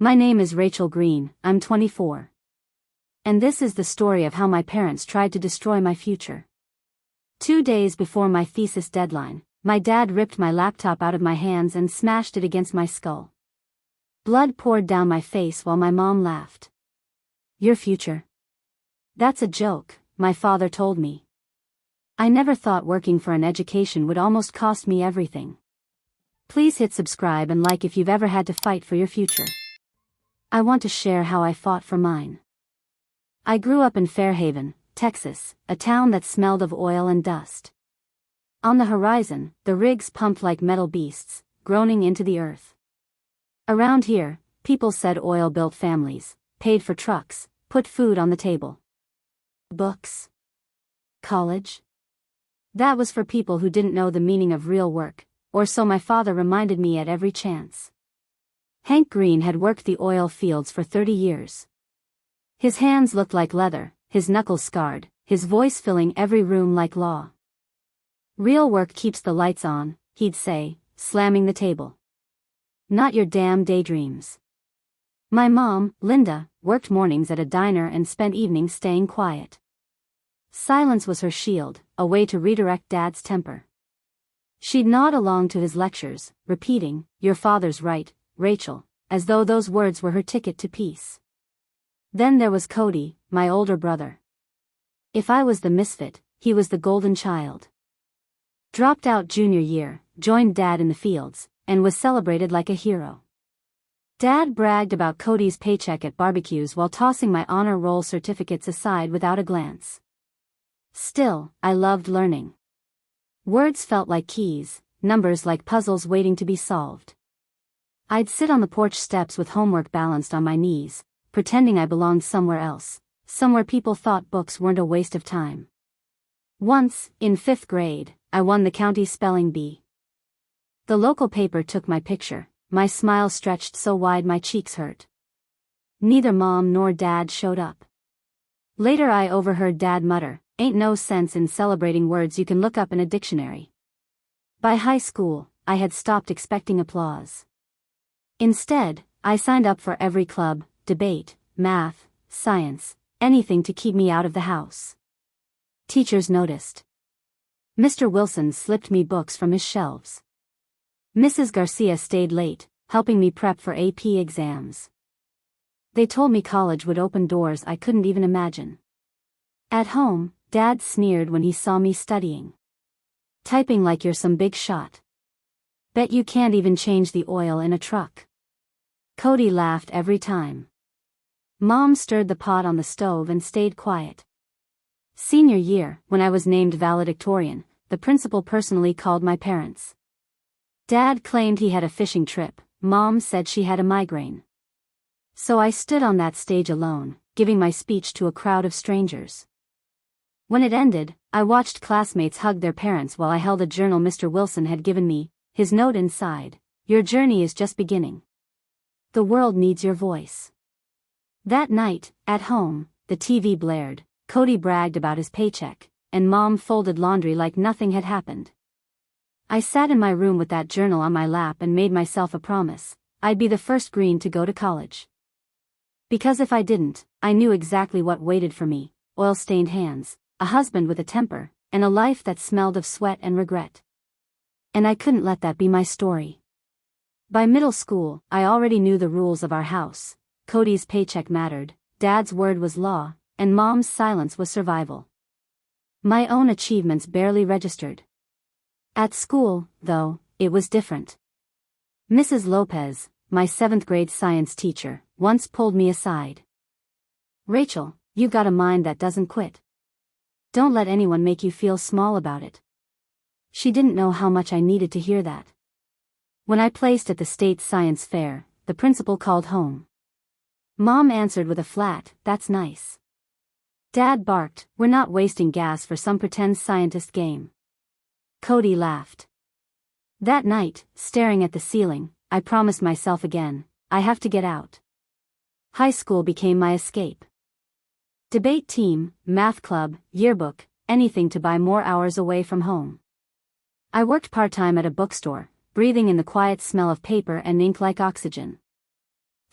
My name is Rachel Green, I'm 24. And this is the story of how my parents tried to destroy my future. 2 days before my thesis deadline, my dad ripped my laptop out of my hands and smashed it against my skull. Blood poured down my face while my mom laughed. "Your future? That's a joke," my father told me. I never thought working for an education would almost cost me everything. Please hit subscribe and like if you've ever had to fight for your future. I want to share how I fought for mine. I grew up in Fairhaven, Texas, a town that smelled of oil and dust. On the horizon, the rigs pumped like metal beasts, groaning into the earth. Around here, people said oil built families, paid for trucks, put food on the table. Books? College? That was for people who didn't know the meaning of real work, or so my father reminded me at every chance. Hank Green had worked the oil fields for 30 years. His hands looked like leather, his knuckles scarred, his voice filling every room like law. "Real work keeps the lights on," he'd say, slamming the table. "Not your damn daydreams." My mom, Linda, worked mornings at a diner and spent evenings staying quiet. Silence was her shield, a way to redirect Dad's temper. She'd nod along to his lectures, repeating, "Your father's right, Rachel," as though those words were her ticket to peace. Then there was Cody, my older brother. If I was the misfit, he was the golden child. Dropped out junior year, joined Dad in the fields, and was celebrated like a hero. Dad bragged about Cody's paycheck at barbecues while tossing my honor roll certificates aside without a glance. Still, I loved learning. Words felt like keys, numbers like puzzles waiting to be solved. I'd sit on the porch steps with homework balanced on my knees, pretending I belonged somewhere else, somewhere people thought books weren't a waste of time. Once, in 5th grade, I won the county spelling bee. The local paper took my picture, my smile stretched so wide my cheeks hurt. Neither Mom nor Dad showed up. Later I overheard Dad mutter, "Ain't no sense in celebrating words you can look up in a dictionary." By high school, I had stopped expecting applause. Instead, I signed up for every club, debate, math, science, anything to keep me out of the house. Teachers noticed. Mr. Wilson slipped me books from his shelves. Mrs. Garcia stayed late, helping me prep for AP exams. They told me college would open doors I couldn't even imagine. At home, Dad sneered when he saw me studying. "Typing like you're some big shot. Bet you can't even change the oil in a truck." Cody laughed every time. Mom stirred the pot on the stove and stayed quiet. Senior year, when I was named valedictorian, the principal personally called my parents. Dad claimed he had a fishing trip, Mom said she had a migraine. So I stood on that stage alone, giving my speech to a crowd of strangers. When it ended, I watched classmates hug their parents while I held a journal Mr. Wilson had given me, his note inside, "Your journey is just beginning. The world needs your voice." That night, at home, the TV blared, Cody bragged about his paycheck, and Mom folded laundry like nothing had happened. I sat in my room with that journal on my lap and made myself a promise, I'd be the first Green to go to college. Because if I didn't, I knew exactly what waited for me: oil-stained hands, a husband with a temper, and a life that smelled of sweat and regret. And I couldn't let that be my story. By middle school, I already knew the rules of our house. Cody's paycheck mattered, Dad's word was law, and Mom's silence was survival. My own achievements barely registered. At school, though, it was different. Mrs. Lopez, my 7th grade science teacher, once pulled me aside. "Rachel, you've got a mind that doesn't quit. Don't let anyone make you feel small about it." She didn't know how much I needed to hear that. When I placed at the state science fair, the principal called home. Mom answered with a flat, "That's nice." Dad barked, "We're not wasting gas for some pretend scientist game." Cody laughed. That night, staring at the ceiling, I promised myself again, I have to get out. High school became my escape. Debate team, math club, yearbook, anything to buy more hours away from home. I worked part-time at a bookstore, breathing in the quiet smell of paper and ink like oxygen.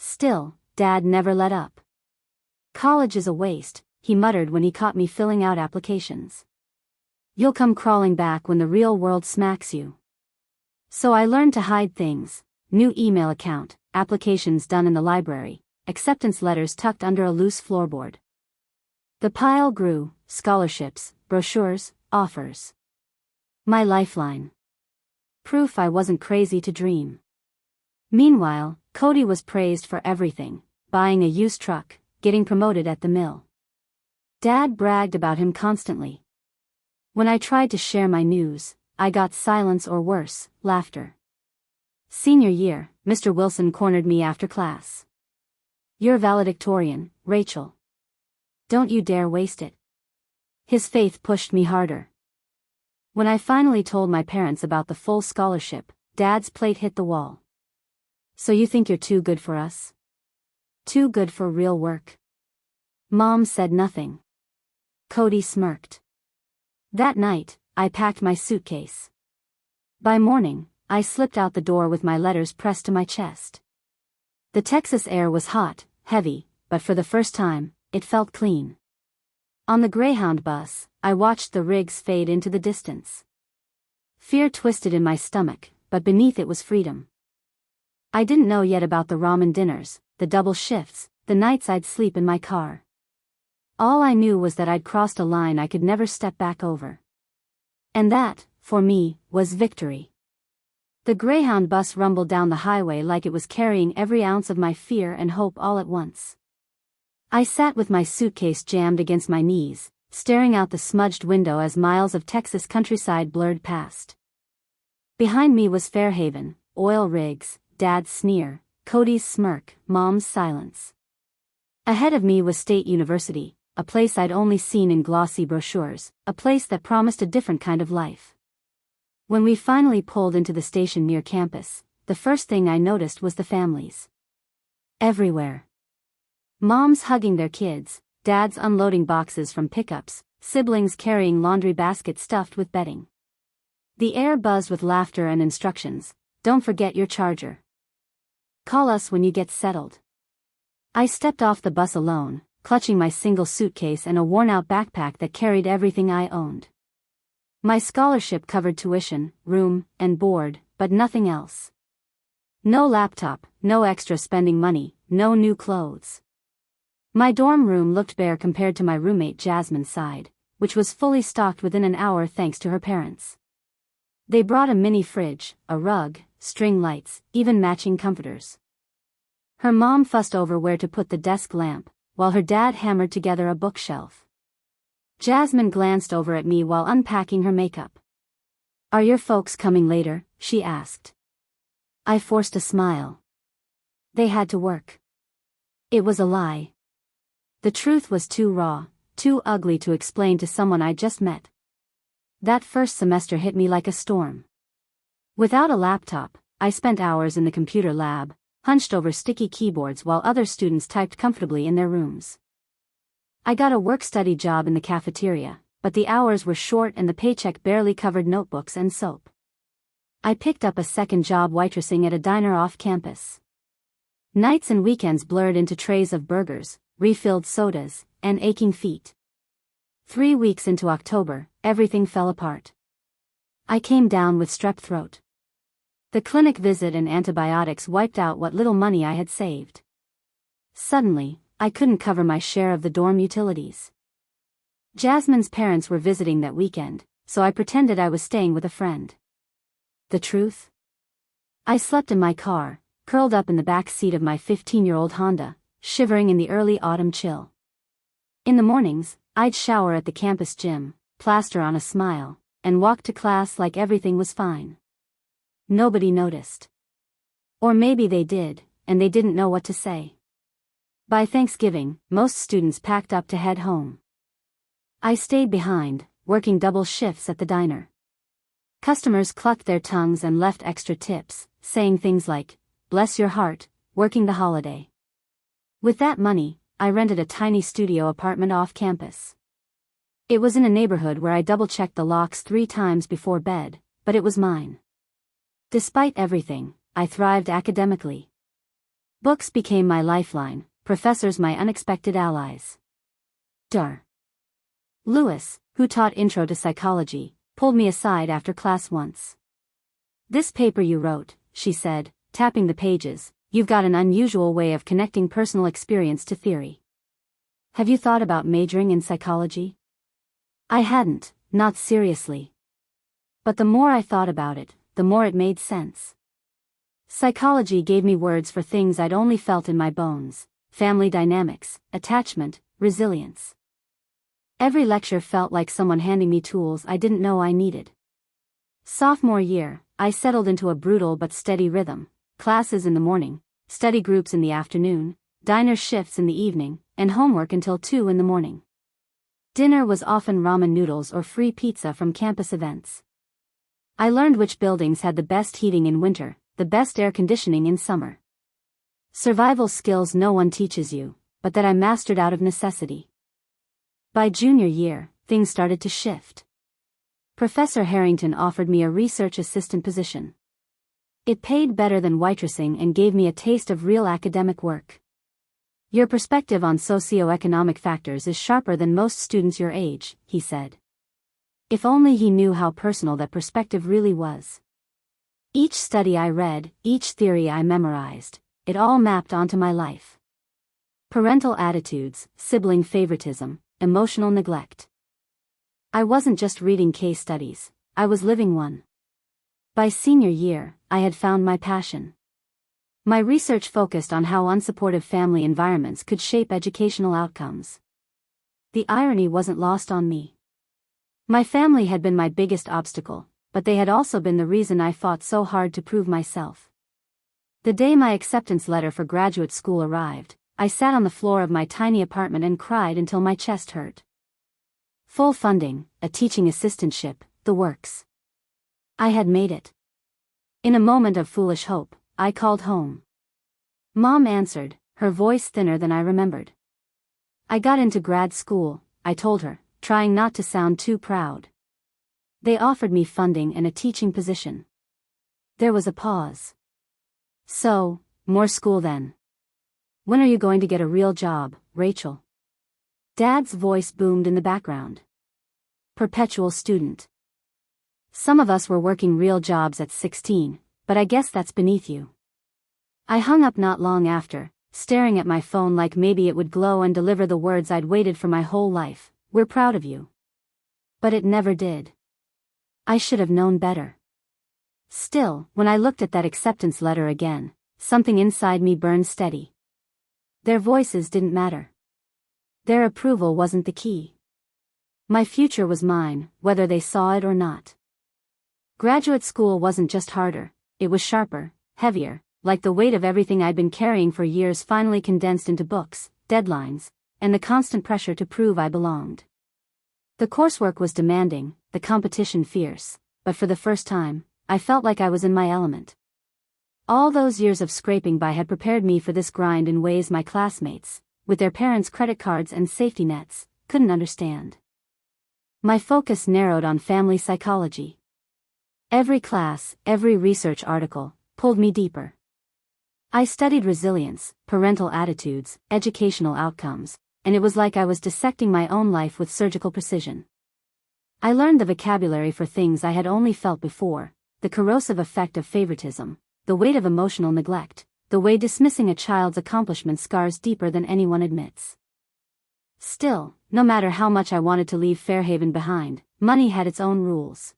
Still, Dad never let up. "College is a waste," he muttered when he caught me filling out applications. "You'll come crawling back when the real world smacks you." So I learned to hide things: new email account, applications done in the library, acceptance letters tucked under a loose floorboard. The pile grew: scholarships, brochures, offers. My lifeline. Proof I wasn't crazy to dream. Meanwhile, Cody was praised for everything: buying a used truck, getting promoted at the mill. Dad bragged about him constantly. When I tried to share my news, I got silence or worse, laughter. Senior year, Mr. Wilson cornered me after class. "You're valedictorian, Rachel. Don't you dare waste it." His faith pushed me harder. When I finally told my parents about the full scholarship, Dad's plate hit the wall. "So you think you're too good for us? Too good for real work?" Mom said nothing. Cody smirked. That night, I packed my suitcase. By morning, I slipped out the door with my letters pressed to my chest. The Texas air was hot, heavy, but for the first time, it felt clean. On the Greyhound bus, I watched the rigs fade into the distance. Fear twisted in my stomach, but beneath it was freedom. I didn't know yet about the ramen dinners, the double shifts, the nights I'd sleep in my car. All I knew was that I'd crossed a line I could never step back over. And that, for me, was victory. The Greyhound bus rumbled down the highway like it was carrying every ounce of my fear and hope all at once. I sat with my suitcase jammed against my knees, staring out the smudged window as miles of Texas countryside blurred past. Behind me was Fairhaven, oil rigs, Dad's sneer, Cody's smirk, Mom's silence. Ahead of me was State University, a place I'd only seen in glossy brochures, a place that promised a different kind of life. When we finally pulled into the station near campus, the first thing I noticed was the families. Everywhere. Moms hugging their kids, dads unloading boxes from pickups, siblings carrying laundry baskets stuffed with bedding. The air buzzed with laughter and instructions: "Don't forget your charger. Call us when you get settled." I stepped off the bus alone, clutching my single suitcase and a worn-out backpack that carried everything I owned. My scholarship covered tuition, room, and board, but nothing else. No laptop, no extra spending money, no new clothes. My dorm room looked bare compared to my roommate Jasmine's side, which was fully stocked within an hour thanks to her parents. They brought a mini fridge, a rug, string lights, even matching comforters. Her mom fussed over where to put the desk lamp, while her dad hammered together a bookshelf. Jasmine glanced over at me while unpacking her makeup. "Are your folks coming later?" she asked. I forced a smile. They had to work. It was a lie. The truth was too raw, too ugly to explain to someone I just met. That first semester hit me like a storm. Without a laptop, I spent hours in the computer lab, hunched over sticky keyboards while other students typed comfortably in their rooms. I got a work-study job in the cafeteria, but the hours were short and the paycheck barely covered notebooks and soap. I picked up a second job waitressing at a diner off campus. Nights and weekends blurred into trays of burgers, refilled sodas, and aching feet. 3 weeks into October, everything fell apart. I came down with strep throat. The clinic visit and antibiotics wiped out what little money I had saved. Suddenly, I couldn't cover my share of the dorm utilities. Jasmine's parents were visiting that weekend, so I pretended I was staying with a friend. The truth? I slept in my car, curled up in the back seat of my 15-year-old Honda, shivering in the early autumn chill. In the mornings, I'd shower at the campus gym, plaster on a smile, and walk to class like everything was fine. Nobody noticed. Or maybe they did, and they didn't know what to say. By Thanksgiving, most students packed up to head home. I stayed behind, working double shifts at the diner. Customers clucked their tongues and left extra tips, saying things like, "Bless your heart, working the holiday." With that money, I rented a tiny studio apartment off campus. It was in a neighborhood where I double-checked the locks 3 times before bed, but it was mine. Despite everything, I thrived academically. Books became my lifeline, professors my unexpected allies. Dr. Lewis, who taught Intro to Psychology, pulled me aside after class once. "This paper you wrote," she said, tapping the pages, "you've got an unusual way of connecting personal experience to theory. Have you thought about majoring in psychology?" I hadn't, not seriously. But the more I thought about it, the more it made sense. Psychology gave me words for things I'd only felt in my bones: family dynamics, attachment, resilience. Every lecture felt like someone handing me tools I didn't know I needed. Sophomore year, I settled into a brutal but steady rhythm: classes in the morning, study groups in the afternoon, diner shifts in the evening, and homework until 2 in the morning. Dinner was often ramen noodles or free pizza from campus events. I learned which buildings had the best heating in winter, the best air conditioning in summer. Survival skills no one teaches you, but that I mastered out of necessity. By junior year, things started to shift. Professor Harrington offered me a research assistant position. It paid better than waitressing and gave me a taste of real academic work. "Your perspective on socioeconomic factors is sharper than most students your age," he said. If only he knew how personal that perspective really was. Each study I read, each theory I memorized, it all mapped onto my life. Parental attitudes, sibling favoritism, emotional neglect. I wasn't just reading case studies, I was living one. By senior year, I had found my passion. My research focused on how unsupportive family environments could shape educational outcomes. The irony wasn't lost on me. My family had been my biggest obstacle, but they had also been the reason I fought so hard to prove myself. The day my acceptance letter for graduate school arrived, I sat on the floor of my tiny apartment and cried until my chest hurt. Full funding, a teaching assistantship, the works. I had made it. In a moment of foolish hope, I called home. Mom answered, her voice thinner than I remembered. "I got into grad school," I told her, trying not to sound too proud. "They offered me funding and a teaching position." There was a pause. "So, more school then? When are you going to get a real job, Rachel?" Dad's voice boomed in the background. "Perpetual student. Some of us were working real jobs at 16, but I guess that's beneath you." I hung up not long after, staring at my phone like maybe it would glow and deliver the words I'd waited for my whole life: "We're proud of you." But it never did. I should have known better. Still, when I looked at that acceptance letter again, something inside me burned steady. Their voices didn't matter. Their approval wasn't the key. My future was mine, whether they saw it or not. Graduate school wasn't just harder, it was sharper, heavier, like the weight of everything I'd been carrying for years finally condensed into books, deadlines, and the constant pressure to prove I belonged. The coursework was demanding, the competition fierce, but for the first time, I felt like I was in my element. All those years of scraping by had prepared me for this grind in ways my classmates, with their parents' credit cards and safety nets, couldn't understand. My focus narrowed on family psychology. Every class, every research article, pulled me deeper. I studied resilience, parental attitudes, educational outcomes, and it was like I was dissecting my own life with surgical precision. I learned the vocabulary for things I had only felt before: the corrosive effect of favoritism, the weight of emotional neglect, the way dismissing a child's accomplishment scars deeper than anyone admits. Still, no matter how much I wanted to leave Fairhaven behind, money had its own rules.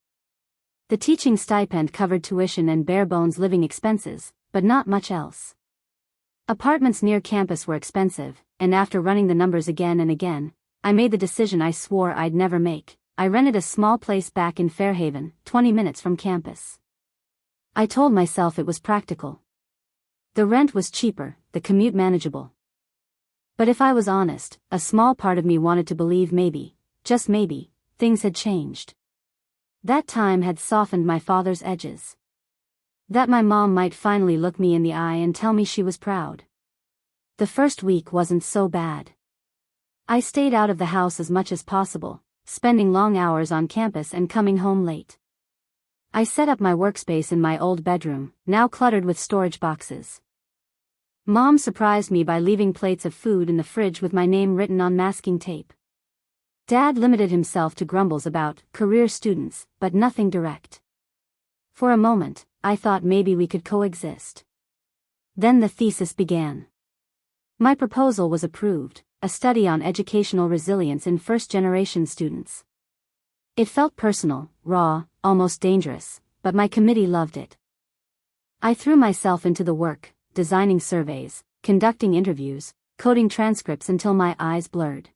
The teaching stipend covered tuition and bare-bones living expenses, but not much else. Apartments near campus were expensive, and after running the numbers again and again, I made the decision I swore I'd never make. I rented a small place back in Fairhaven, 20 minutes from campus. I told myself it was practical. The rent was cheaper, the commute manageable. But if I was honest, a small part of me wanted to believe maybe, just maybe, things had changed. That time had softened my father's edges. That my mom might finally look me in the eye and tell me she was proud. The first week wasn't so bad. I stayed out of the house as much as possible, spending long hours on campus and coming home late. I set up my workspace in my old bedroom, now cluttered with storage boxes. Mom surprised me by leaving plates of food in the fridge with my name written on masking tape. Dad limited himself to grumbles about career students, but nothing direct. For a moment, I thought maybe we could coexist. Then the thesis began. My proposal was approved, a study on educational resilience in first-generation students. It felt personal, raw, almost dangerous, but my committee loved it. I threw myself into the work, designing surveys, conducting interviews, coding transcripts until my eyes blurred.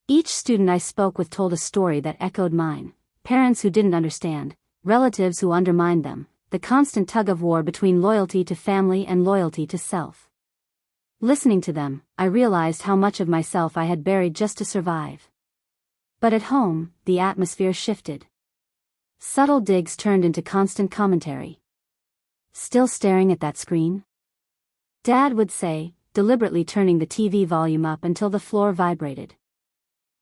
Each student I spoke with told a story that echoed mine: parents who didn't understand, relatives who undermined them, the constant tug-of-war between loyalty to family and loyalty to self. Listening to them, I realized how much of myself I had buried just to survive. But at home, the atmosphere shifted. Subtle digs turned into constant commentary. "Still staring at that screen?" Dad would say, deliberately turning the TV volume up until the floor vibrated.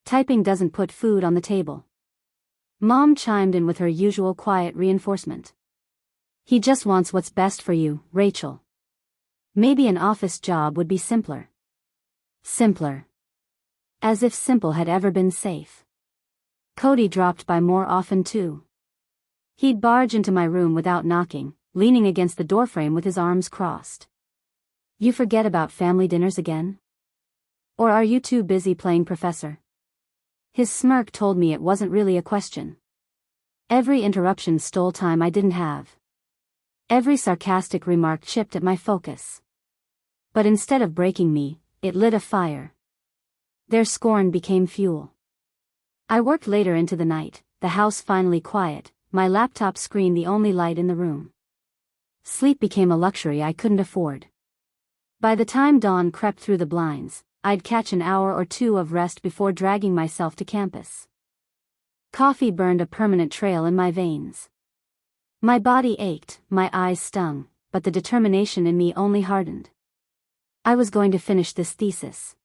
"Typing doesn't put food on the table." Mom chimed in with her usual quiet reinforcement. "He just wants what's best for you, Rachel. Maybe an office job would be simpler." Simpler. As if simple had ever been safe. Cody dropped by more often too. He'd barge into my room without knocking, leaning against the doorframe with his arms crossed. "You forget about family dinners again? Or are you too busy playing professor?" His smirk told me it wasn't really a question. Every interruption stole time I didn't have. Every sarcastic remark chipped at my focus. But instead of breaking me, it lit a fire. Their scorn became fuel. I worked later into the night, the house finally quiet, my laptop screen the only light in the room. Sleep became a luxury I couldn't afford. By the time dawn crept through the blinds, I'd catch an hour or two of rest before dragging myself to campus. Coffee burned a permanent trail in my veins. My body ached, my eyes stung, but the determination in me only hardened. I was going to finish this thesis.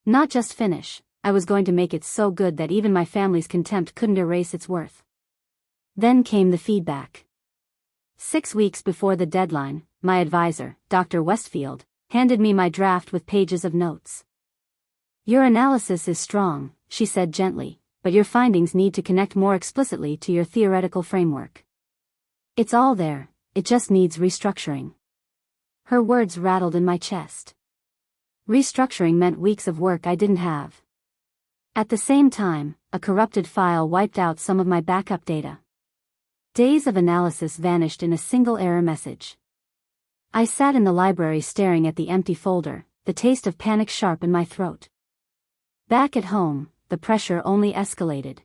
Not just finish, I was going to make it so good that even my family's contempt couldn't erase its worth. Then came the feedback. 6 weeks before the deadline, my advisor, Dr. Westfield, handed me my draft with pages of notes. "Your analysis is strong," she said gently, "but your findings need to connect more explicitly to your theoretical framework. It's all there, it just needs restructuring." Her words rattled in my chest. Restructuring meant weeks of work I didn't have. At the same time, a corrupted file wiped out some of my backup data. Days of analysis vanished in a single error message. I sat in the library staring at the empty folder, the taste of panic sharp in my throat. Back at home, the pressure only escalated.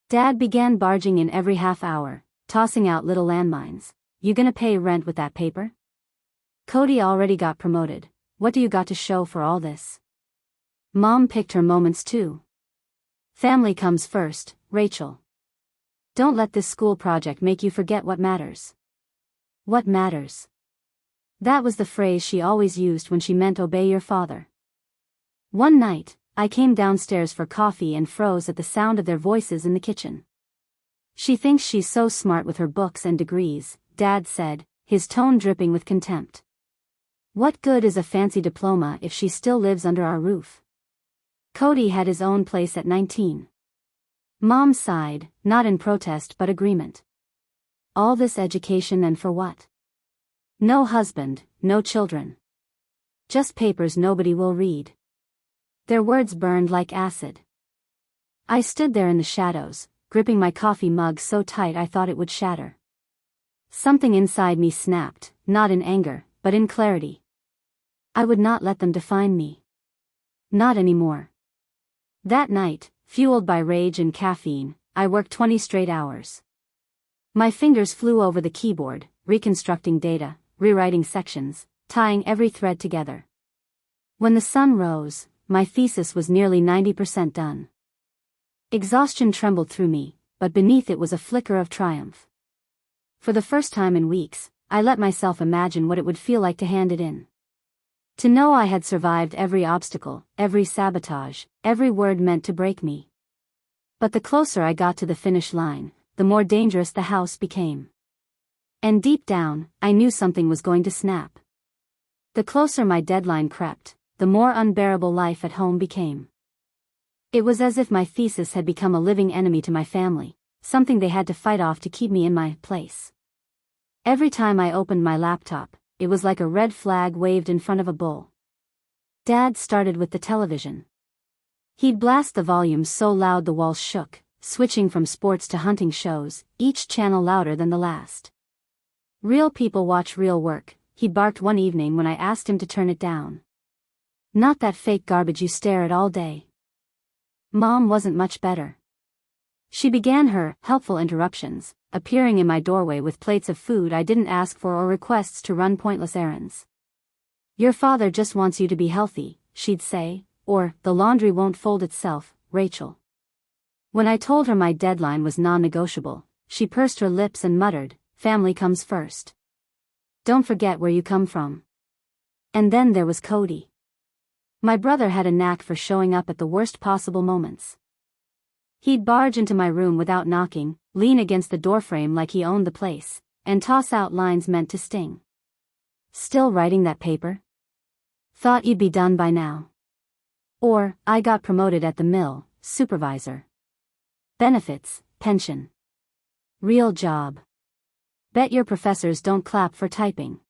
Dad began barging in every half hour, tossing out little landmines. "You gonna pay rent with that paper? Cody already got promoted, what do you got to show for all this?" Mom picked her moments too. "Family comes first, Rachel. Don't let this school project make you forget what matters." What matters? That was the phrase she always used when she meant obey your father. One night, I came downstairs for coffee and froze at the sound of their voices in the kitchen. "She thinks she's so smart with her books and degrees," Dad said, his tone dripping with contempt. "What good is a fancy diploma if she still lives under our roof? Cody had his own place at 19. Mom sighed, not in protest but agreement. All this education and for what? No husband, no children. Just papers nobody will read. Their words burned like acid. I stood there in the shadows, gripping my coffee mug so tight I thought it would shatter. Something inside me snapped, not in anger, but in clarity. I would not let them define me. Not anymore. That night, fueled by rage and caffeine, I worked 20 straight hours. My fingers flew over the keyboard, reconstructing data, rewriting sections, tying every thread together. When the sun rose, my thesis was nearly 90% done. Exhaustion trembled through me, but beneath it was a flicker of triumph. For the first time in weeks, I let myself imagine what it would feel like to hand it in. To know I had survived every obstacle, every sabotage, every word meant to break me. But the closer I got to the finish line, the more dangerous the house became. And deep down, I knew something was going to snap. The closer my deadline crept, the more unbearable life at home became. It was as if my thesis had become a living enemy to my family, something they had to fight off to keep me in my place. Every time I opened my laptop, it was like a red flag waved in front of a bull. Dad started with the television. He'd blast the volume so loud the walls shook, switching from sports to hunting shows, each channel louder than the last. Real people watch real work, he barked one evening when I asked him to turn it down. Not that fake garbage you stare at all day. Mom wasn't much better. She began her helpful interruptions, appearing in my doorway with plates of food I didn't ask for or requests to run pointless errands. Your father just wants you to be healthy, she'd say, or, the laundry won't fold itself, Rachel. When I told her my deadline was non-negotiable, she pursed her lips and muttered, family comes first. Don't forget where you come from. And then there was Cody. My brother had a knack for showing up at the worst possible moments. He'd barge into my room without knocking, lean against the doorframe like he owned the place, and toss out lines meant to sting. Still writing that paper? Thought you'd be done by now. Or, I got promoted at the mill, supervisor. Benefits, pension. Real job. Bet your professors don't clap for typing.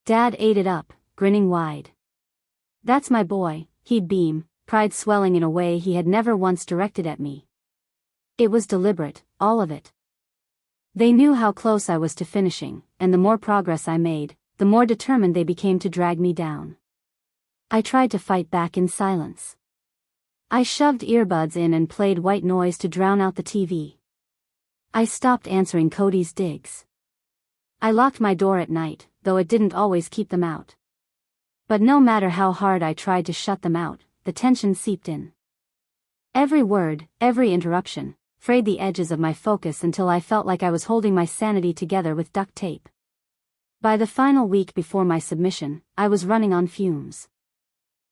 Dad ate it up, grinning wide. That's my boy, he'd beam, pride swelling in a way he had never once directed at me. It was deliberate, all of it. They knew how close I was to finishing, and the more progress I made, the more determined they became to drag me down. I tried to fight back in silence. I shoved earbuds in and played white noise to drown out the TV. I stopped answering Cody's digs. I locked my door at night, though it didn't always keep them out. But no matter how hard I tried to shut them out, the tension seeped in. Every word, every interruption, frayed the edges of my focus until I felt like I was holding my sanity together with duct tape. By the final week before my submission, I was running on fumes.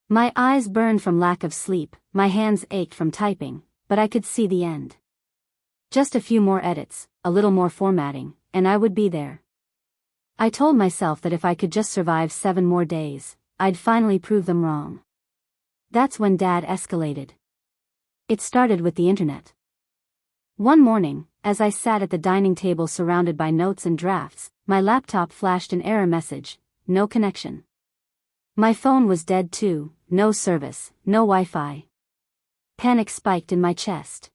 My eyes burned from lack of sleep, my hands ached from typing, but I could see the end. Just a few more edits, a little more formatting, and I would be there. I told myself that if I could just survive 7 more days, I'd finally prove them wrong. That's when Dad escalated. It started with the internet. One morning, as I sat at the dining table surrounded by notes and drafts, my laptop flashed an error message, no connection. My phone was dead too, no service, no Wi-Fi. Panic spiked in my chest.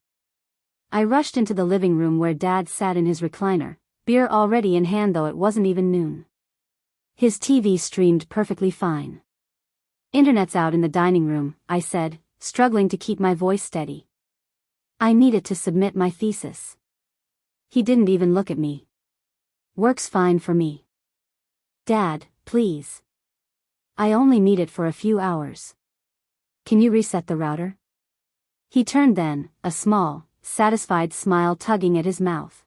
I rushed into the living room where Dad sat in his recliner, beer already in hand though it wasn't even noon. His TV streamed perfectly fine. Internet's out in the dining room, I said, struggling to keep my voice steady. I needed to submit my thesis. He didn't even look at me. Works fine for me. Dad, please. I only need it for a few hours. Can you reset the router? He turned then, a small, satisfied smile tugging at his mouth.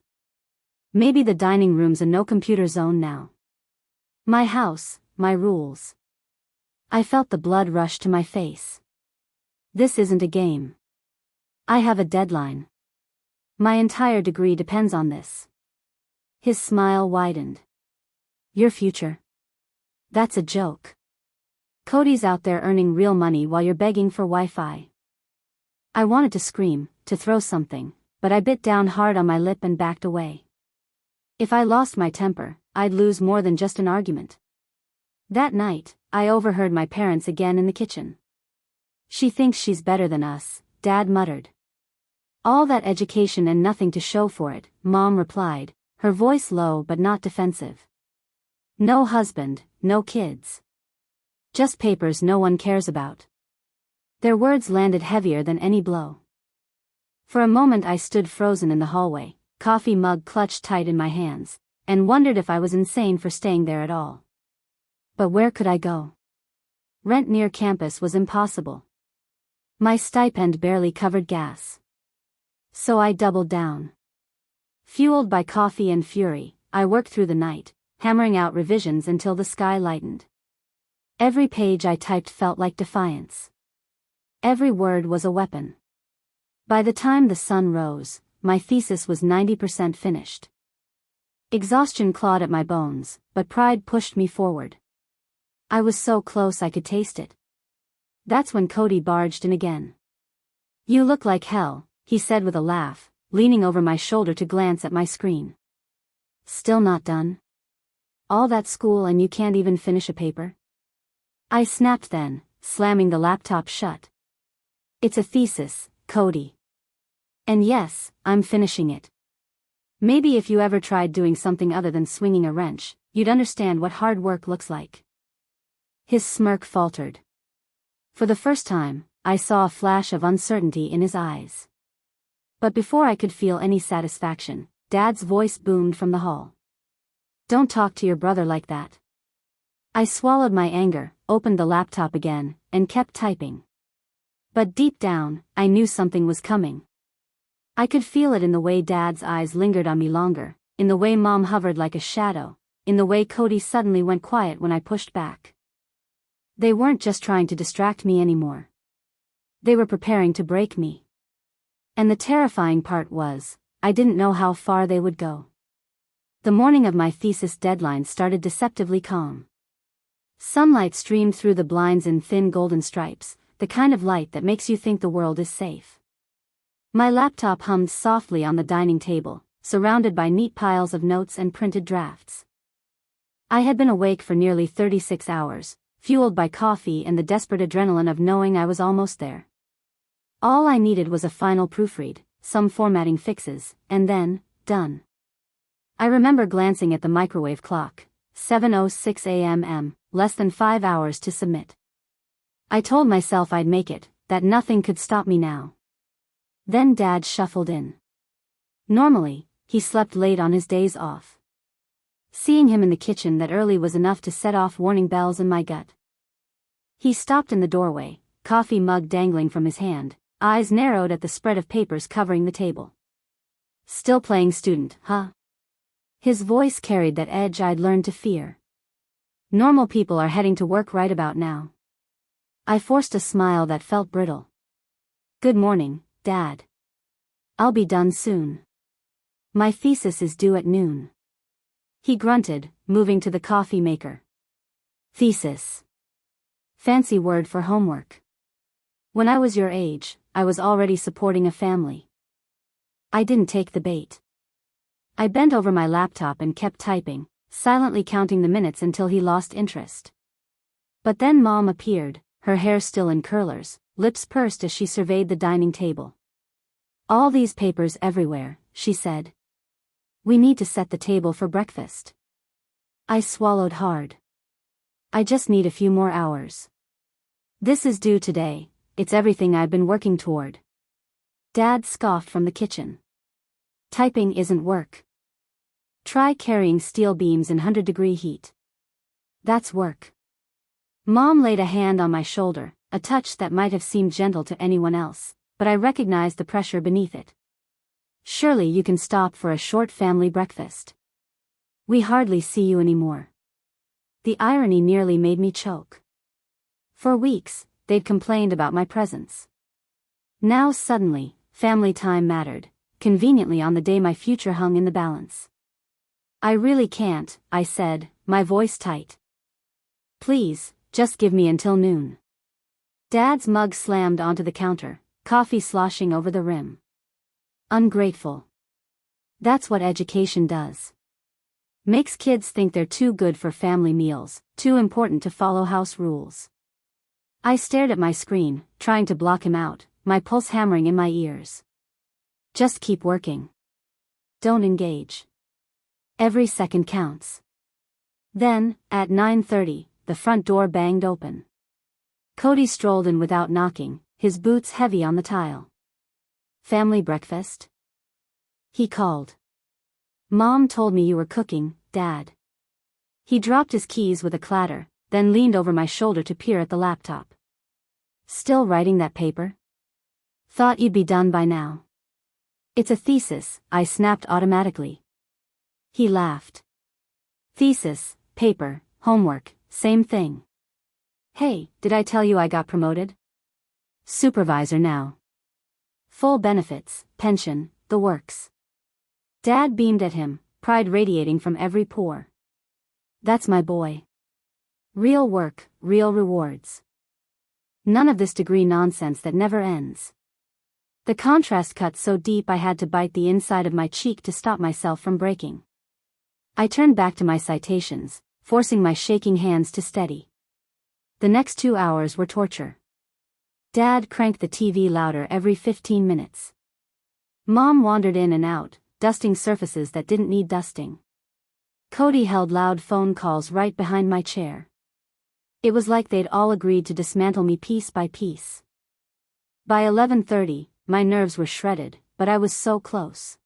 Maybe the dining room's a no-computer zone now. My house, my rules. I felt the blood rush to my face. This isn't a game. I have a deadline. My entire degree depends on this. His smile widened. Your future? That's a joke. Cody's out there earning real money while you're begging for Wi-Fi. I wanted to scream, to throw something, but I bit down hard on my lip and backed away. If I lost my temper, I'd lose more than just an argument. That night, I overheard my parents again in the kitchen. She thinks she's better than us, Dad muttered. All that education and nothing to show for it, Mom replied, her voice low but not defensive. No husband, no kids. Just papers no one cares about. Their words landed heavier than any blow. For a moment I stood frozen in the hallway, coffee mug clutched tight in my hands, and wondered if I was insane for staying there at all. But where could I go? Rent near campus was impossible. My stipend barely covered gas. So I doubled down. Fueled by coffee and fury, I worked through the night, hammering out revisions until the sky lightened. Every page I typed felt like defiance. Every word was a weapon. By the time the sun rose, my thesis was 90% finished. Exhaustion clawed at my bones, but pride pushed me forward. I was so close I could taste it. That's when Cody barged in again. "You look like hell," he said with a laugh, leaning over my shoulder to glance at my screen. "Still not done? All that school and you can't even finish a paper?" I snapped then, slamming the laptop shut. "It's a thesis, Cody. And yes, I'm finishing it. Maybe if you ever tried doing something other than swinging a wrench, you'd understand what hard work looks like." His smirk faltered. For the first time, I saw a flash of uncertainty in his eyes. But before I could feel any satisfaction, Dad's voice boomed from the hall. "Don't talk to your brother like that." I swallowed my anger, opened the laptop again, and kept typing. But deep down, I knew something was coming. I could feel it in the way Dad's eyes lingered on me longer, in the way Mom hovered like a shadow, in the way Cody suddenly went quiet when I pushed back. They weren't just trying to distract me anymore. They were preparing to break me. And the terrifying part was, I didn't know how far they would go. The morning of my thesis deadline started deceptively calm. Sunlight streamed through the blinds in thin golden stripes, the kind of light that makes you think the world is safe. My laptop hummed softly on the dining table, surrounded by neat piles of notes and printed drafts. I had been awake for nearly 36 hours, fueled by coffee and the desperate adrenaline of knowing I was almost there. All I needed was a final proofread, some formatting fixes, and then, done. I remember glancing at the microwave clock, 7:06 a.m., less than 5 hours to submit. I told myself I'd make it, that nothing could stop me now. Then Dad shuffled in. Normally, he slept late on his days off. Seeing him in the kitchen that early was enough to set off warning bells in my gut. He stopped in the doorway, coffee mug dangling from his hand, eyes narrowed at the spread of papers covering the table. "Still playing student, huh?" His voice carried that edge I'd learned to fear. "Normal people are heading to work right about now." I forced a smile that felt brittle. "Good morning, Dad. I'll be done soon. My thesis is due at noon." He grunted, moving to the coffee maker. "Thesis. Fancy word for homework. When I was your age, I was already supporting a family." I didn't take the bait. I bent over my laptop and kept typing, silently counting the minutes until he lost interest. But then Mom appeared, her hair still in curlers, lips pursed as she surveyed the dining table. "All these papers everywhere," she said. "We need to set the table for breakfast." I swallowed hard. "I just need a few more hours. This is due today, it's everything I've been working toward." Dad scoffed from the kitchen. "Typing isn't work. Try carrying steel beams in 100-degree heat. That's work." Mom laid a hand on my shoulder, a touch that might have seemed gentle to anyone else, but I recognized the pressure beneath it. "Surely you can stop for a short family breakfast. We hardly see you anymore." The irony nearly made me choke. For weeks, they'd complained about my presence. Now suddenly, family time mattered, conveniently on the day my future hung in the balance. "I really can't," I said, my voice tight. "Please, just give me until noon." Dad's mug slammed onto the counter, coffee sloshing over the rim. Ungrateful. That's what education does. Makes kids think they're too good for family meals, too important to follow house rules. I stared at my screen, trying to block him out, my pulse hammering in my ears. Just keep working. Don't engage. Every second counts. Then, at 9:30, the front door banged open. Cody strolled in without knocking, his boots heavy on the tile. "Family breakfast?" he called. "Mom told me you were cooking, Dad." He dropped his keys with a clatter, then leaned over my shoulder to peer at the laptop. "Still writing that paper? Thought you'd be done by now." "It's a thesis," I snapped automatically. He laughed. "Thesis, paper, homework, same thing. Hey, did I tell you I got promoted? Supervisor now. Full benefits, pension, the works." Dad beamed at him, pride radiating from every pore. "That's my boy. Real work, real rewards. None of this degree nonsense that never ends. The contrast cut so deep I had to bite the inside of my cheek to stop myself from breaking. I turned back to my citations, forcing my shaking hands to steady. The next 2 hours were torture. Dad cranked the TV louder every 15 minutes. Mom wandered in and out, dusting surfaces that didn't need dusting. Cody held loud phone calls right behind my chair. It was like they'd all agreed to dismantle me piece by piece. By 11:30, my nerves were shredded, but I was so close.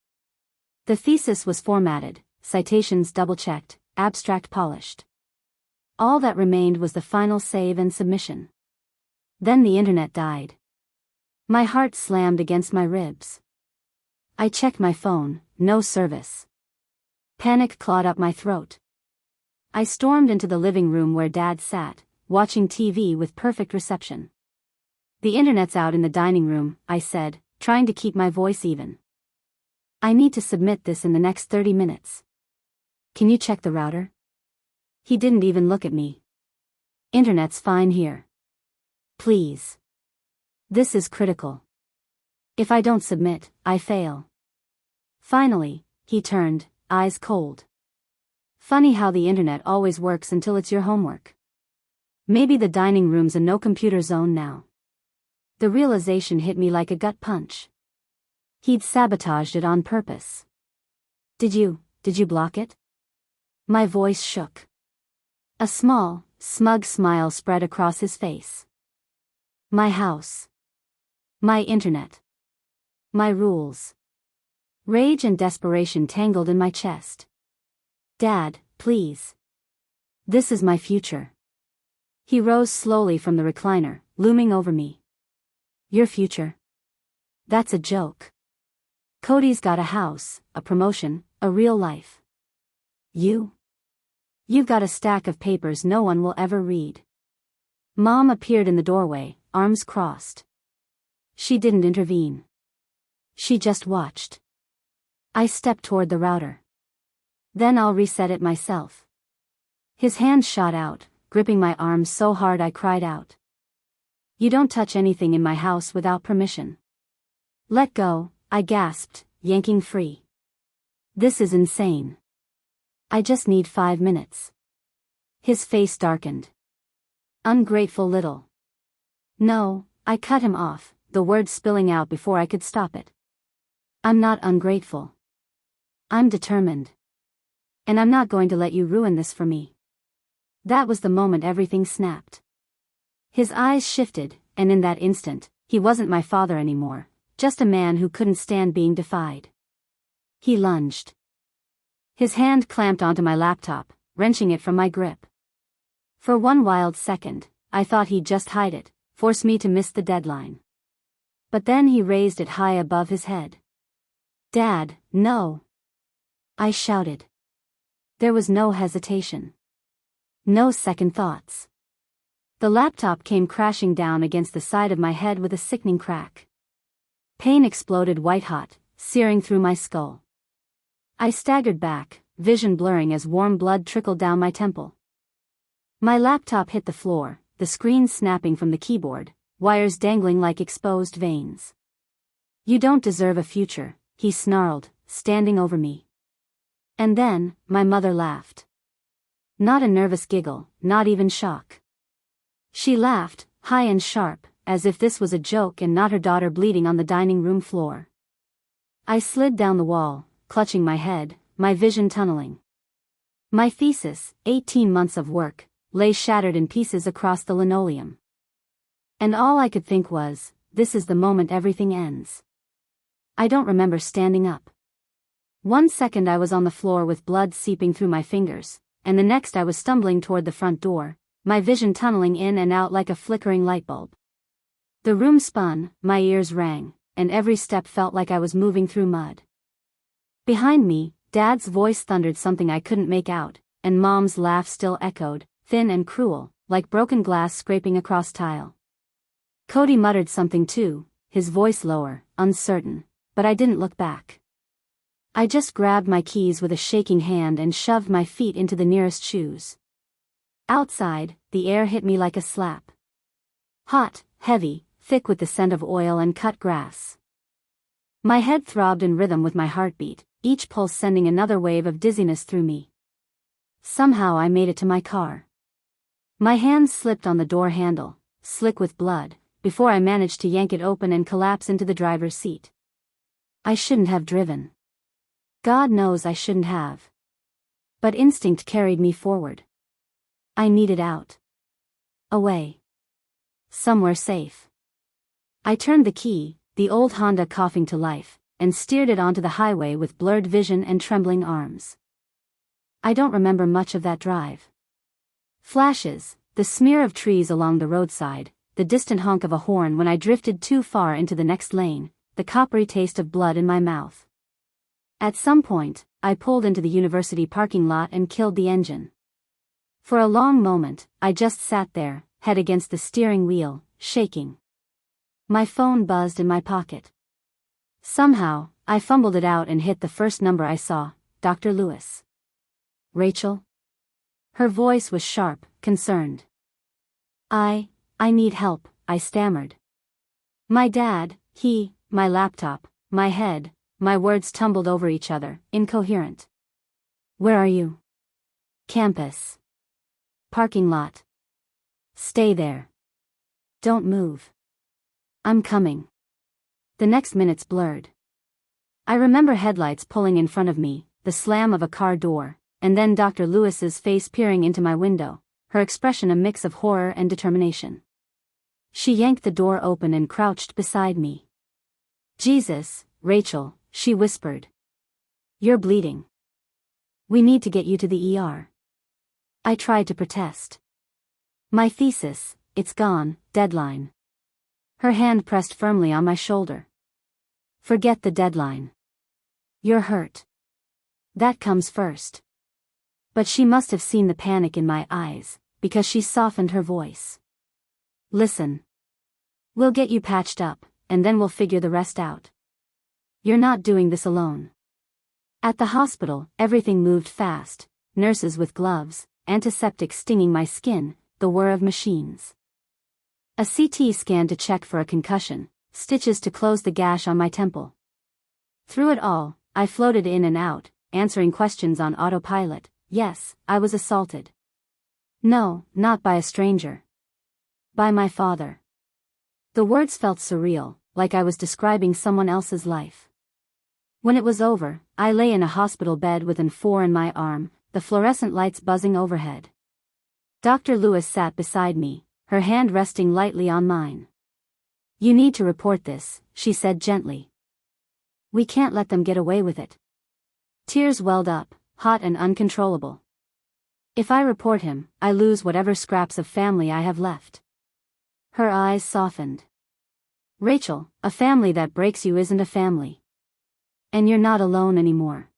The thesis was formatted, citations double-checked, abstract polished. All that remained was the final save and submission. Then the internet died. My heart slammed against my ribs. I checked my phone, no service. Panic clawed up my throat. I stormed into the living room where Dad sat, watching TV with perfect reception. The internet's out in the dining room, I said, trying to keep my voice even. I need to submit this in the next 30 minutes. Can you check the router? He didn't even look at me. Internet's fine here. Please. This is critical. If I don't submit, I fail. Finally, he turned, eyes cold. Funny how the internet always works until it's your homework. Maybe the dining room's a no-computer zone now. The realization hit me like a gut punch. He'd sabotaged it on purpose. Did you block it? My voice shook. A small, smug smile spread across his face. My house. My internet. My rules. Rage and desperation tangled in my chest. Dad, please. This is my future. He rose slowly from the recliner, looming over me. Your future? That's a joke. Cody's got a house, a promotion, a real life. You've got a stack of papers no one will ever read. Mom appeared in the doorway, arms crossed. She didn't intervene. She just watched. I stepped toward the router. Then I'll reset it myself. His hand shot out, gripping my arm so hard I cried out. You don't touch anything in my house without permission. Let go, I gasped, yanking free. This is insane. I just need 5 minutes. His face darkened. Ungrateful little. No, I cut him off, the words spilling out before I could stop it. I'm not ungrateful. I'm determined. And I'm not going to let you ruin this for me. That was the moment everything snapped. His eyes shifted, and in that instant, he wasn't my father anymore, just a man who couldn't stand being defied. He lunged. His hand clamped onto my laptop, wrenching it from my grip. For one wild second, I thought he'd just hide it, force me to miss the deadline. But then he raised it high above his head. Dad, no! I shouted. There was no hesitation. No second thoughts. The laptop came crashing down against the side of my head with a sickening crack. Pain exploded white-hot, searing through my skull. I staggered back, vision blurring as warm blood trickled down my temple. My laptop hit the floor, the screen snapping from the keyboard, wires dangling like exposed veins. You don't deserve a future, he snarled, standing over me. And then, my mother laughed. Not a nervous giggle, not even shock. She laughed, high and sharp, as if this was a joke and not her daughter bleeding on the dining room floor. I slid down the wall, clutching my head, my vision tunneling. My thesis, 18 months of work, lay shattered in pieces across the linoleum. And all I could think was, this is the moment everything ends. I don't remember standing up. 1 second I was on the floor with blood seeping through my fingers, and the next I was stumbling toward the front door, my vision tunneling in and out like a flickering light bulb. The room spun, my ears rang, and every step felt like I was moving through mud. Behind me, Dad's voice thundered something I couldn't make out, and Mom's laugh still echoed, thin and cruel, like broken glass scraping across tile. Cody muttered something too, his voice lower, uncertain, but I didn't look back. I just grabbed my keys with a shaking hand and shoved my feet into the nearest shoes. Outside, the air hit me like a slap. Hot, heavy, thick with the scent of oil and cut grass. My head throbbed in rhythm with my heartbeat, each pulse sending another wave of dizziness through me. Somehow I made it to my car. My hands slipped on the door handle, slick with blood, before I managed to yank it open and collapse into the driver's seat. I shouldn't have driven. God knows I shouldn't have. But instinct carried me forward. I needed out. Away. Somewhere safe. I turned the key, the old Honda coughing to life, and steered it onto the highway with blurred vision and trembling arms. I don't remember much of that drive. Flashes, the smear of trees along the roadside, the distant honk of a horn when I drifted too far into the next lane, the coppery taste of blood in my mouth. At some point, I pulled into the university parking lot and killed the engine. For a long moment, I just sat there, head against the steering wheel, shaking. My phone buzzed in my pocket. Somehow, I fumbled it out and hit the first number I saw, Dr. Lewis. Rachel? Her voice was sharp, concerned. I need help, I stammered. My dad, my laptop, my head, my words tumbled over each other, incoherent. Where are you? Campus. Parking lot. Stay there. Don't move. I'm coming. The next minutes blurred. I remember headlights pulling in front of me, the slam of a car door, and then Dr. Lewis's face peering into my window, her expression a mix of horror and determination. She yanked the door open and crouched beside me. Jesus, Rachel, she whispered. You're bleeding. We need to get you to the ER. I tried to protest. My thesis, it's gone, deadline. Her hand pressed firmly on my shoulder. Forget the deadline. You're hurt. That comes first. But she must have seen the panic in my eyes, because she softened her voice. Listen. We'll get you patched up, and then we'll figure the rest out. You're not doing this alone. At the hospital, everything moved fast, nurses with gloves, antiseptic stinging my skin, the whir of machines. A CT scan to check for a concussion, stitches to close the gash on my temple. Through it all, I floated in and out, answering questions on autopilot. Yes, I was assaulted. No, not by a stranger. By my father. The words felt surreal, like I was describing someone else's life. When it was over, I lay in a hospital bed with an 4 in my arm, the fluorescent lights buzzing overhead. Dr. Lewis sat beside me, her hand resting lightly on mine. You need to report this, she said gently. We can't let them get away with it. Tears welled up, hot and uncontrollable. If I report him, I lose whatever scraps of family I have left. Her eyes softened. Rachel, a family that breaks you isn't a family. And you're not alone anymore.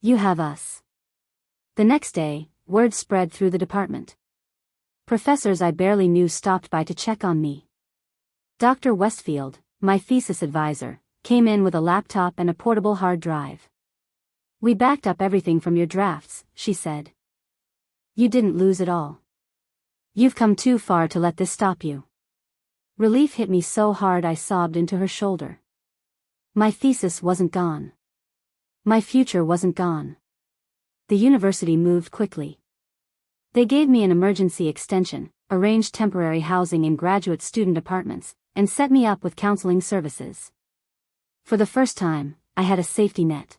You have us. The next day, word spread through the department. Professors I barely knew stopped by to check on me. Dr. Westfield, my thesis advisor, came in with a laptop and a portable hard drive. We backed up everything from your drafts, she said. You didn't lose it all. You've come too far to let this stop you. Relief hit me so hard I sobbed into her shoulder. My thesis wasn't gone. My future wasn't gone. The university moved quickly. They gave me an emergency extension, arranged temporary housing in graduate student apartments, and set me up with counseling services. For the first time, I had a safety net.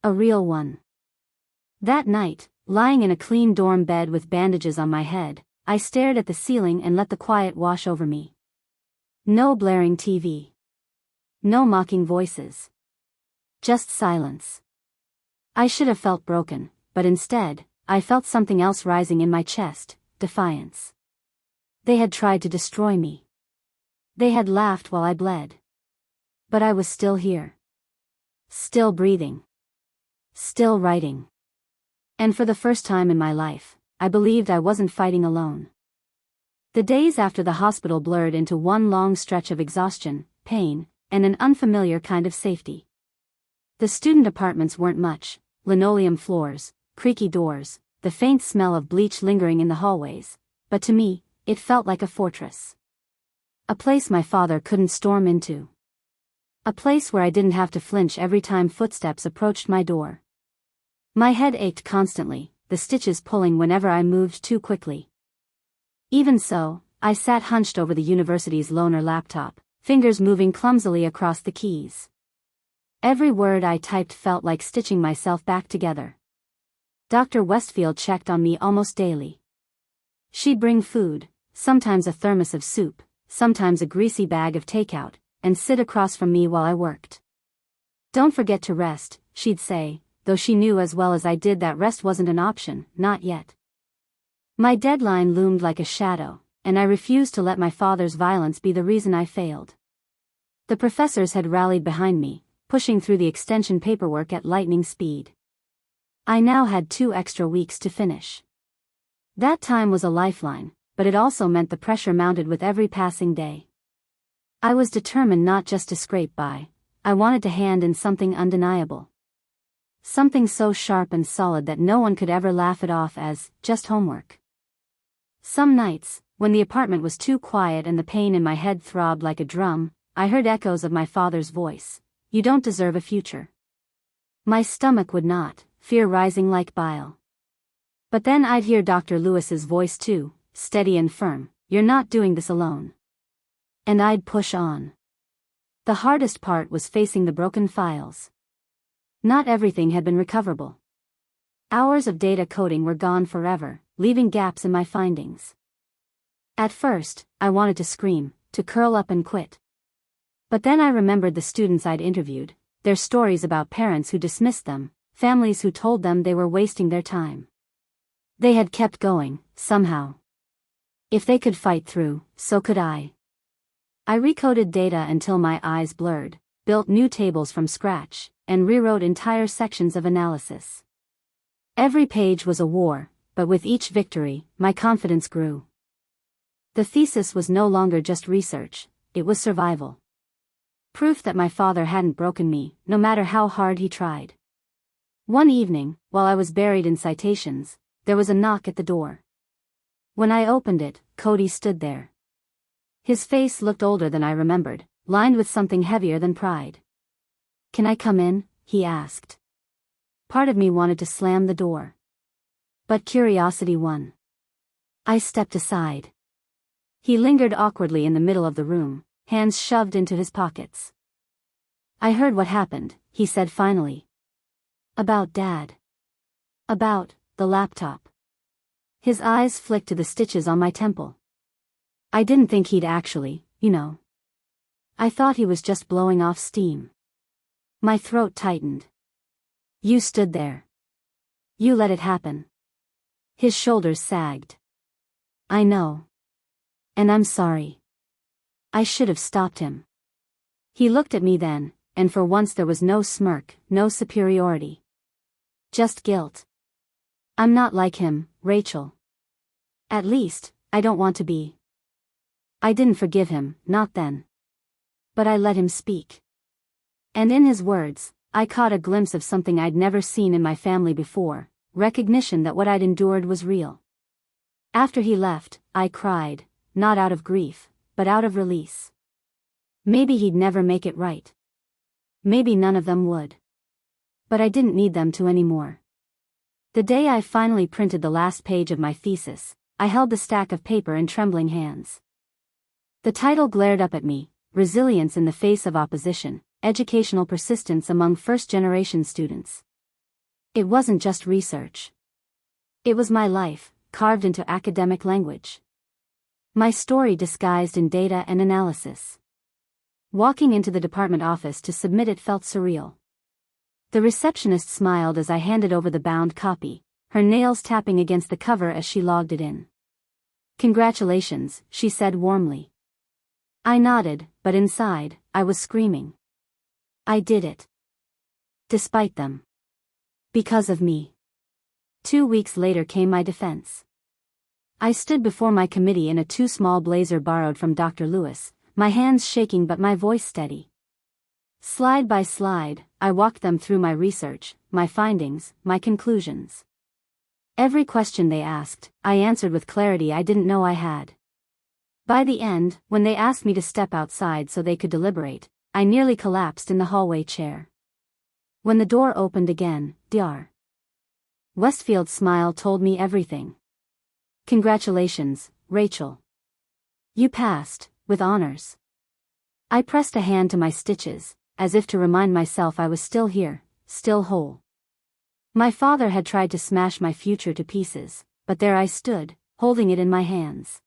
A real one. That night, lying in a clean dorm bed with bandages on my head, I stared at the ceiling and let the quiet wash over me. No blaring TV. No mocking voices. Just silence. I should have felt broken, but instead, I felt something else rising in my chest, defiance. They had tried to destroy me. They had laughed while I bled. But I was still here. Still breathing. Still writing. And for the first time in my life, I believed I wasn't fighting alone. The days after the hospital blurred into one long stretch of exhaustion, pain, and an unfamiliar kind of safety. The student apartments weren't much, linoleum floors, creaky doors, the faint smell of bleach lingering in the hallways, but to me, it felt like a fortress. A place my father couldn't storm into. A place where I didn't have to flinch every time footsteps approached my door. My head ached constantly, the stitches pulling whenever I moved too quickly. Even so, I sat hunched over the university's loaner laptop, fingers moving clumsily across the keys. Every word I typed felt like stitching myself back together. Dr. Westfield checked on me almost daily. She'd bring food, sometimes a thermos of soup, sometimes a greasy bag of takeout, and sit across from me while I worked. "Don't forget to rest," she'd say, though she knew as well as I did that rest wasn't an option, not yet. My deadline loomed like a shadow, and I refused to let my father's violence be the reason I failed. The professors had rallied behind me, pushing through the extension paperwork at lightning speed. I now had 2 extra weeks to finish. That time was a lifeline, but it also meant the pressure mounted with every passing day. I was determined not just to scrape by, I wanted to hand in something undeniable. Something so sharp and solid that no one could ever laugh it off as just homework. Some nights, when the apartment was too quiet and the pain in my head throbbed like a drum, I heard echoes of my father's voice. "You don't deserve a future." My stomach would not, fear rising like bile. But then I'd hear Dr. Lewis's voice too, steady and firm. "You're not doing this alone." And I'd push on. The hardest part was facing the broken files. Not everything had been recoverable. Hours of data coding were gone forever, leaving gaps in my findings. At first, I wanted to scream, to curl up and quit. But then I remembered the students I'd interviewed, their stories about parents who dismissed them, families who told them they were wasting their time. They had kept going, somehow. If they could fight through, so could I. I recoded data until my eyes blurred, built new tables from scratch, and rewrote entire sections of analysis. Every page was a war, but with each victory, my confidence grew. The thesis was no longer just research, it was survival. Proof that my father hadn't broken me, no matter how hard he tried. One evening, while I was buried in citations, there was a knock at the door. When I opened it, Cody stood there. His face looked older than I remembered, lined with something heavier than pride. "Can I come in?" he asked. Part of me wanted to slam the door. But curiosity won. I stepped aside. He lingered awkwardly in the middle of the room, hands shoved into his pockets. "I heard what happened," he said finally. "About Dad. About the laptop." His eyes flicked to the stitches on my temple. I didn't think he'd actually, I thought he was just blowing off steam. My throat tightened. "You stood there. You let it happen." His shoulders sagged. "I know. And I'm sorry. I should have stopped him." He looked at me then, and for once there was no smirk, no superiority. Just guilt. "I'm not like him, Rachel. At least, I don't want to be." I didn't forgive him, not then. But I let him speak. And in his words, I caught a glimpse of something I'd never seen in my family before, recognition that what I'd endured was real. After he left, I cried, not out of grief, but out of release. Maybe he'd never make it right. Maybe none of them would. But I didn't need them to anymore. The day I finally printed the last page of my thesis, I held the stack of paper in trembling hands. The title glared up at me, Resilience in the Face of Opposition, Educational Persistence Among First-Generation Students. It wasn't just research. It was my life, carved into academic language. My story disguised in data and analysis. Walking into the department office to submit it felt surreal. The receptionist smiled as I handed over the bound copy, her nails tapping against the cover as she logged it in. "Congratulations," she said warmly. I nodded, but inside, I was screaming. I did it. Despite them. Because of me. 2 weeks later came my defense. I stood before my committee in a too small blazer borrowed from Dr. Lewis, my hands shaking but my voice steady. Slide by slide, I walked them through my research, my findings, my conclusions. Every question they asked, I answered with clarity I didn't know I had. By the end, when they asked me to step outside so they could deliberate, I nearly collapsed in the hallway chair. When the door opened again, Dr. Westfield's smile told me everything. "Congratulations, Rachel. You passed, with honors." I pressed a hand to my stitches, as if to remind myself I was still here, still whole. My father had tried to smash my future to pieces, but there I stood, holding it in my hands.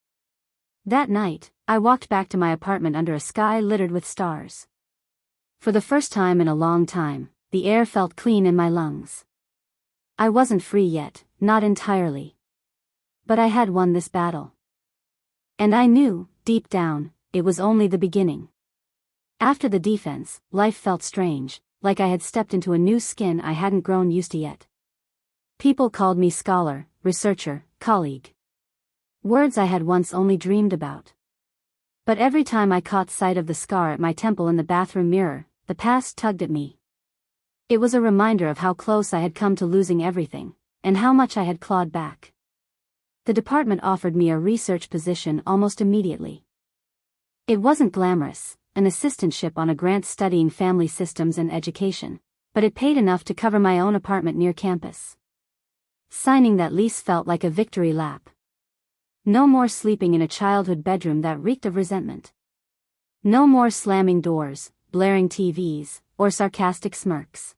That night, I walked back to my apartment under a sky littered with stars. For the first time in a long time, the air felt clean in my lungs. I wasn't free yet, not entirely. But I had won this battle. And I knew, deep down, it was only the beginning. After the defense, life felt strange, like I had stepped into a new skin I hadn't grown used to yet. People called me scholar, researcher, colleague. Words I had once only dreamed about. But every time I caught sight of the scar at my temple in the bathroom mirror, the past tugged at me. It was a reminder of how close I had come to losing everything, and how much I had clawed back. The department offered me a research position almost immediately. It wasn't glamorous, an assistantship on a grant studying family systems and education, but it paid enough to cover my own apartment near campus. Signing that lease felt like a victory lap. No more sleeping in a childhood bedroom that reeked of resentment. No more slamming doors, blaring TVs, or sarcastic smirks.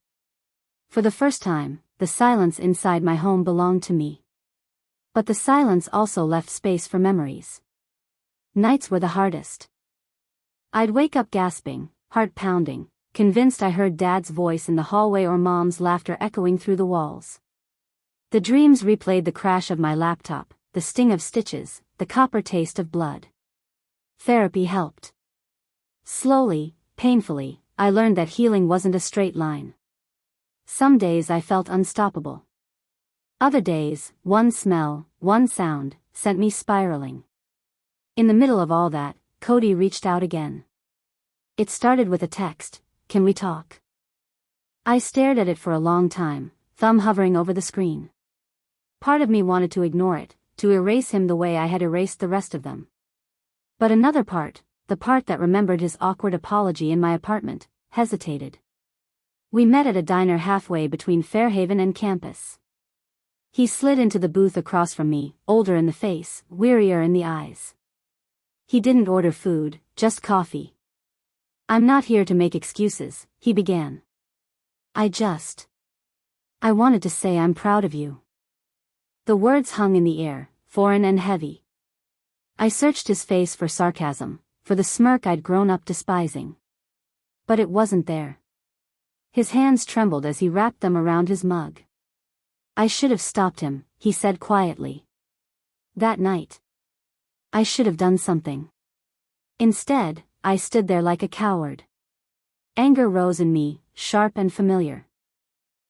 For the first time, the silence inside my home belonged to me. But the silence also left space for memories. Nights were the hardest. I'd wake up gasping, heart pounding, convinced I heard Dad's voice in the hallway or Mom's laughter echoing through the walls. The dreams replayed the crash of my laptop, the sting of stitches, the copper taste of blood. Therapy helped. Slowly, painfully, I learned that healing wasn't a straight line. Some days I felt unstoppable. Other days, one smell, one sound, sent me spiraling. In the middle of all that, Cody reached out again. It started with a text, "Can we talk?" I stared at it for a long time, thumb hovering over the screen. Part of me wanted to ignore it, to erase him the way I had erased the rest of them. But another part, the part that remembered his awkward apology in my apartment, hesitated. We met at a diner halfway between Fairhaven and campus. He slid into the booth across from me, older in the face, wearier in the eyes. He didn't order food, just coffee. "I'm not here to make excuses," he began. I wanted to say I'm proud of you." The words hung in the air, foreign and heavy. I searched his face for sarcasm, for the smirk I'd grown up despising. But it wasn't there. His hands trembled as he wrapped them around his mug. "I should have stopped him," he said quietly. "That night. I should have done something. Instead, I stood there like a coward." Anger rose in me, sharp and familiar.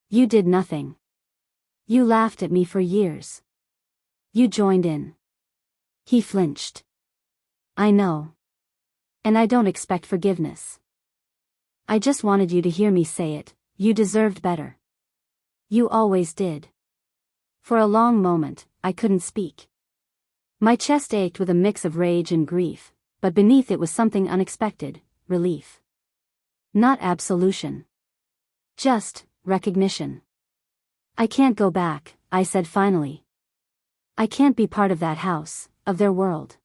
"You did nothing. You laughed at me for years. You joined in." He flinched. "I know. And I don't expect forgiveness. I just wanted you to hear me say it, you deserved better. You always did." For a long moment, I couldn't speak. My chest ached with a mix of rage and grief, but beneath it was something unexpected, relief. Not absolution. Just recognition. "I can't go back," I said finally. "I can't be part of that house, of their world.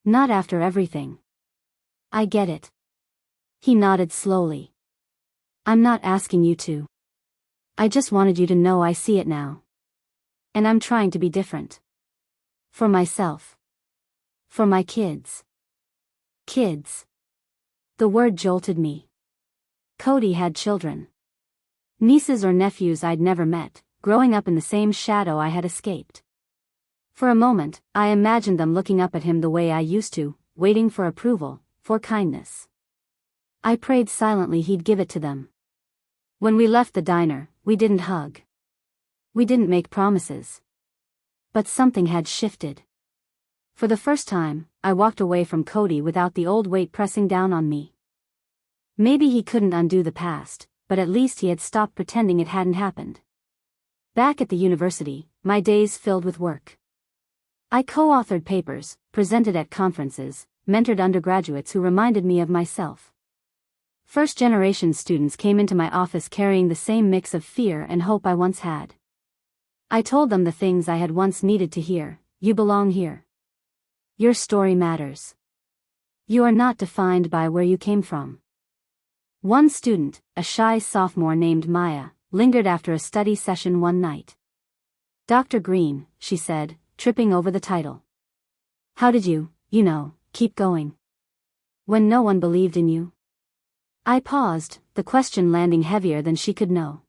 Not after everything." "I get it." He nodded slowly. "I'm not asking you to. I just wanted you to know I see it now. And I'm trying to be different. For myself. For my kids." Kids. The word jolted me. Cody had children. Nieces or nephews I'd never met, growing up in the same shadow I had escaped. For a moment, I imagined them looking up at him the way I used to, waiting for approval, for kindness. I prayed silently he'd give it to them. When we left the diner, we didn't hug. We didn't make promises. But something had shifted. For the first time, I walked away from Cody without the old weight pressing down on me. Maybe he couldn't undo the past, but at least he had stopped pretending it hadn't happened. Back at the university, my days filled with work. I co-authored papers, presented at conferences, mentored undergraduates who reminded me of myself. First-generation students came into my office carrying the same mix of fear and hope I once had. I told them the things I had once needed to hear. You belong here. Your story matters. You are not defined by where you came from. One student, a shy sophomore named Maya, lingered after a study session one night. "Dr. Green," she said, tripping over the title. "How did you, keep going? When no one believed in you?" I paused, the question landing heavier than she could know.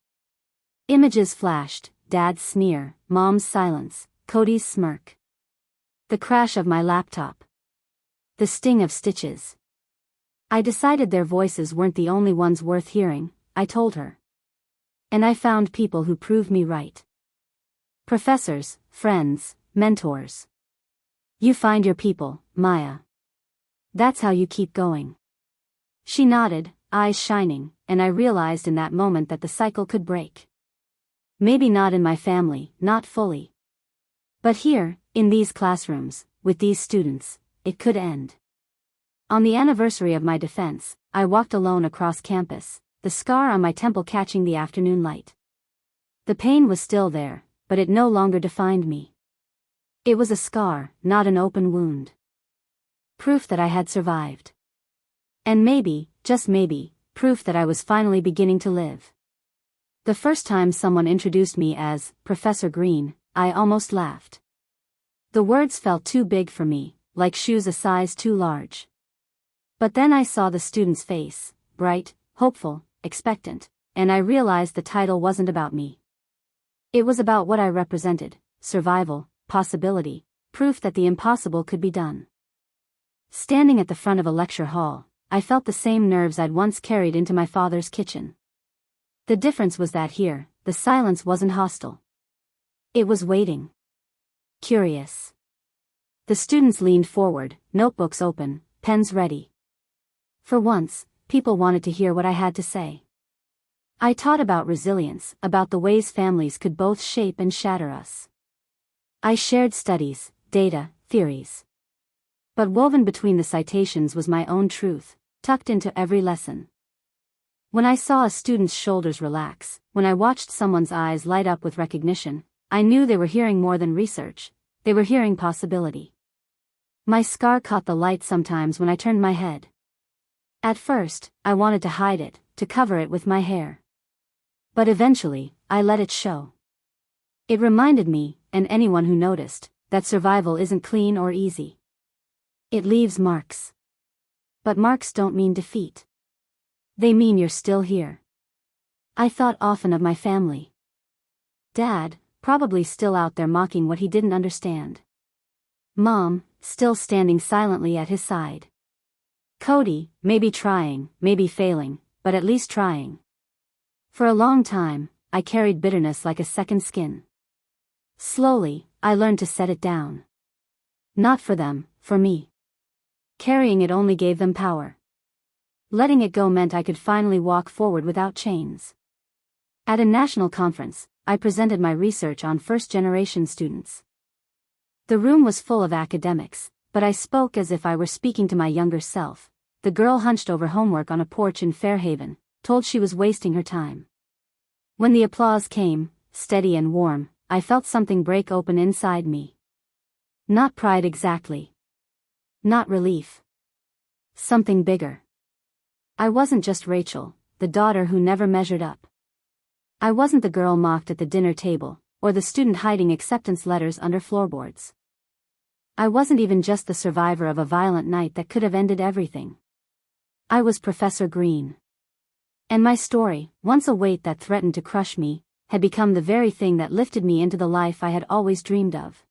Images flashed, Dad's sneer, Mom's silence, Cody's smirk. The crash of my laptop. The sting of stitches. I decided their voices weren't the only ones worth hearing, I told her. And I found people who proved me right. Professors, friends, mentors. You find your people, Maya. That's how you keep going. She nodded, eyes shining, and I realized in that moment that the cycle could break. Maybe not in my family, not fully. But here, in these classrooms, with these students, it could end. On the anniversary of my defense, I walked alone across campus, the scar on my temple catching the afternoon light. The pain was still there, but it no longer defined me. It was a scar, not an open wound. Proof that I had survived. And maybe, just maybe, proof that I was finally beginning to live. The first time someone introduced me as Professor Green, I almost laughed. The words felt too big for me, like shoes a size too large. But then I saw the student's face, bright, hopeful, expectant, and I realized the title wasn't about me. It was about what I represented: survival, possibility, proof that the impossible could be done. Standing at the front of a lecture hall, I felt the same nerves I'd once carried into my father's kitchen. The difference was that here, the silence wasn't hostile. It was waiting. Curious. The students leaned forward, notebooks open, pens ready. For once, people wanted to hear what I had to say. I taught about resilience, about the ways families could both shape and shatter us. I shared studies, data, theories. But woven between the citations was my own truth, tucked into every lesson. When I saw a student's shoulders relax, when I watched someone's eyes light up with recognition, I knew they were hearing more than research, they were hearing possibility. My scar caught the light sometimes when I turned my head. At first, I wanted to hide it, to cover it with my hair. But eventually, I let it show. It reminded me, and anyone who noticed, that survival isn't clean or easy. It leaves marks. But marks don't mean defeat. They mean you're still here. I thought often of my family. Dad, probably still out there mocking what he didn't understand. Mom, still standing silently at his side. Cody, maybe trying, maybe failing, but at least trying. For a long time, I carried bitterness like a second skin. Slowly, I learned to set it down. Not for them, for me. Carrying it only gave them power. Letting it go meant I could finally walk forward without chains. At a national conference, I presented my research on first-generation students. The room was full of academics, but I spoke as if I were speaking to my younger self, the girl hunched over homework on a porch in Fairhaven, told she was wasting her time. When the applause came, steady and warm, I felt something break open inside me. Not pride exactly. Not relief. Something bigger. I wasn't just Rachel, the daughter who never measured up. I wasn't the girl mocked at the dinner table, or the student hiding acceptance letters under floorboards. I wasn't even just the survivor of a violent night that could have ended everything. I was Professor Green. And my story, once a weight that threatened to crush me, had become the very thing that lifted me into the life I had always dreamed of.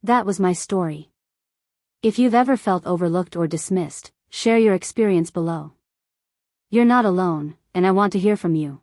That was my story. If you've ever felt overlooked or dismissed, share your experience below. You're not alone, and I want to hear from you.